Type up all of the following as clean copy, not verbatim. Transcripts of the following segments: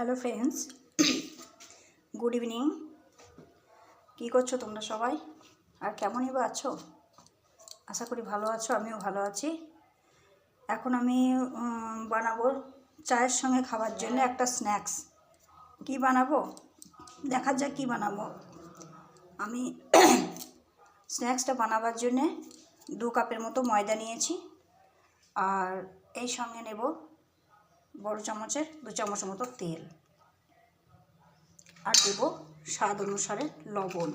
Hello friends, good evening. কী করছো তোমরা সবাই, আর কেমনই বা আছো? আশা করি ভালো আছো, আমিও ভালো আছি। এখন আমি বানাবো চায়ের সঙ্গে খাবার জন্য একটা স্ন্যাক্স। কি বানাবো দেখা যাক কি বানাবো। আমি স্ন্যাক্সটা বানাবার জন্যে 2 কাপের মতো ময়দা নিয়েছি, আর এই সঙ্গে নেব বড় চামচের 2 চামচ মতো তেল, আর দেব স্বাদ অনুসারে লবণ।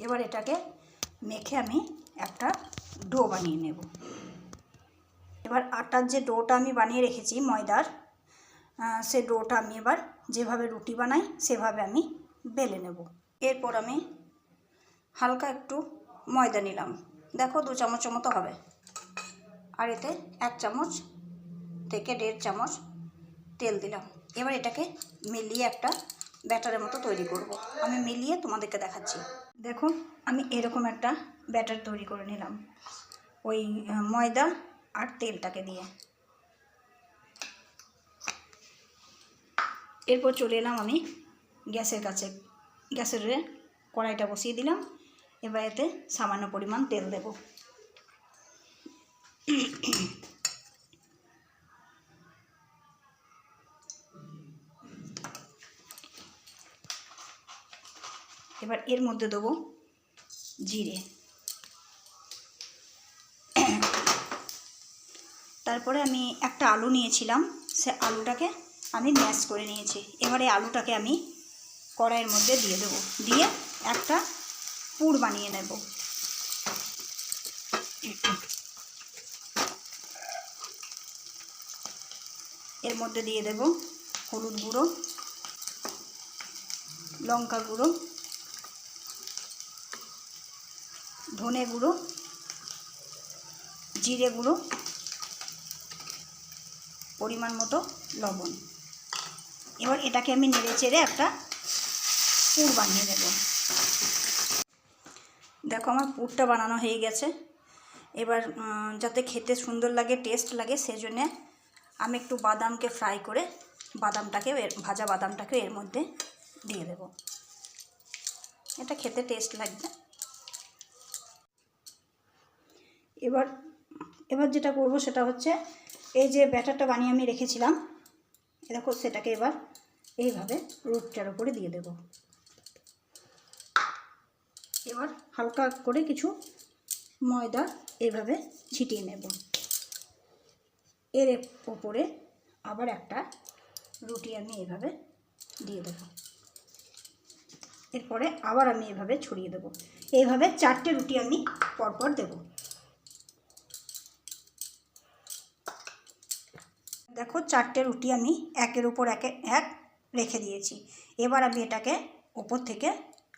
এবার এটাকে মেখে আমি একটা ডো বানিয়ে নেব। এবার আটার যে ডোটা আমি বানিয়ে রেখেছি ময়দার, সে ডোটা আমি এবার যেভাবে রুটি বানাই সেভাবে আমি বেলে নেব। এরপর আমি হালকা একটু ময়দা নিলাম, দেখো 2 চামচের মতো হবে, আর এতে 1 চামচ থেকে 1.5 চামচ তেল দিলাম। এবার এটাকে মিলিয়ে একটা ব্যাটারের মতো তৈরি করব। আমি মিলিয়ে তোমাদেরকে দেখাচ্ছি। দেখো, আমি এরকম একটা ব্যাটার তৈরি করে নিলাম ওই ময়দা আর তেলটাকে দিয়ে। এরপর চলে এলাম আমি গ্যাসের কাছে। গ্যাসের কড়াইটা বসিয়ে দিলাম। এবার এতে সামান্য পরিমাণ তেল দেব। এবার এর মধ্যে দেবো জিরে, তারপরে আমি একটা আলু নিয়েছিলাম, সে আলুটাকে আমি ম্যাশ করে নিয়েছি। এবারে আলুটাকে আমি কড়াইয়ের মধ্যে দিয়ে দেবো, দিয়ে একটা পুর বানিয়ে নেব। এর মধ্যে দিয়ে দেব হলুদ গুঁড়ো, লঙ্কা গুঁড়ো, ধনে গুঁড়ো, জিরে গুঁড়ো, পরিমাণ মতো লবণ। এবার এটাকে আমি নেড়ে চেড়ে একটা পুর বানিয়ে নেব। দেখো, আমার পুরটা বানানো হয়ে গেছে। এবার যাতে খেতে সুন্দর লাগে, টেস্ট লাগে, সেজন্যে আমি একটু বাদামকে ফ্রাই করে ভাজা বাদামটাকে এর মধ্যে দিয়ে দেব। এটা খেতে টেস্ট লাগবে। এবার যেটা করব সেটা হচ্ছে, এই যে ব্যাটারটা বানিয়ে আমি রেখেছিলাম, দেখো সেটাকে এবার এইভাবে রুটিটার উপরে দিয়ে দেব। এবার হালকা করে কিছু ময়দা এইভাবে ছিটিয়ে নেব। এর ওপরে আবার একটা রুটি আমি এইভাবে দিয়ে দেব। এরপরে আবার আমি এইভাবে ছড়িয়ে দেব। এইভাবে 4টে রুটি আমি পরপর দেব। দেখো, 4টে রুটি আমি একের উপর এক রেখে দিয়েছি। এবার আমি এটাকে ওপর থেকে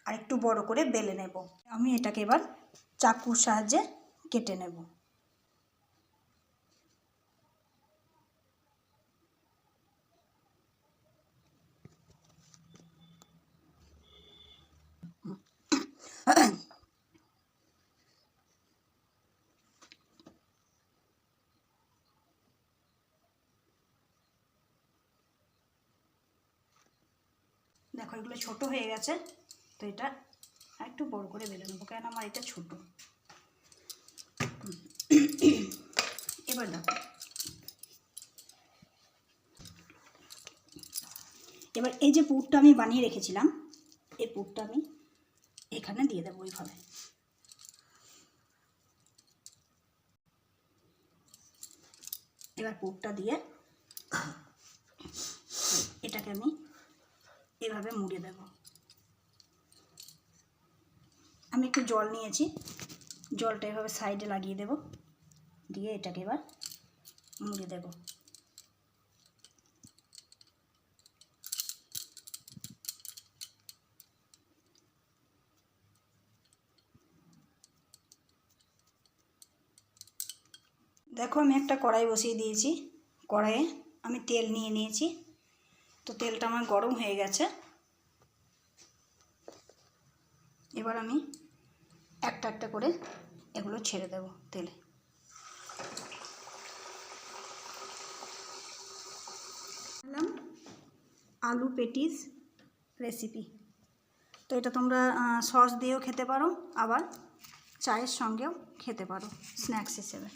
আরেকটু বড় করে বেলে নেব। আমি এটাকে এবার চাকুর সাহায্যে কেটে নেব। দেখো, এগুলো ছোট হয়ে গেছে, তো এটা একটু বড় করে বেলে নেবো, কেন আমার এটা ছোট। এবার দেখো, এবার এই যে পুরটা আমি বানিয়ে রেখেছিলাম, এই পুরটা আমি এখানে দিয়ে দেবো এইভাবে। এবার পুরটা দিয়ে এটাকে আমি এভাবে মুড়ে দেব। আমি একটু জল নিয়েছি, জলটা এভাবে সাইডে লাগিয়ে দেব, দিয়ে এটাকে এবার মুড়ে দেব। দেখো, আমি একটা কড়াই বসিয়ে দিয়েছি। কড়াইয়ে আমি তেল নিয়ে নিয়েছি, তো তেলটা আমার গরম হয়ে গেছে। এবার আমি একটা একটা করে এগুলো ছেড়ে দেব তেলে। আলু পেটিস রেসিপি। তো এটা তোমরা সস দিয়েও খেতে পারো, আবার চায়ের সঙ্গেও খেতে পারো স্ন্যাক্স হিসেবে।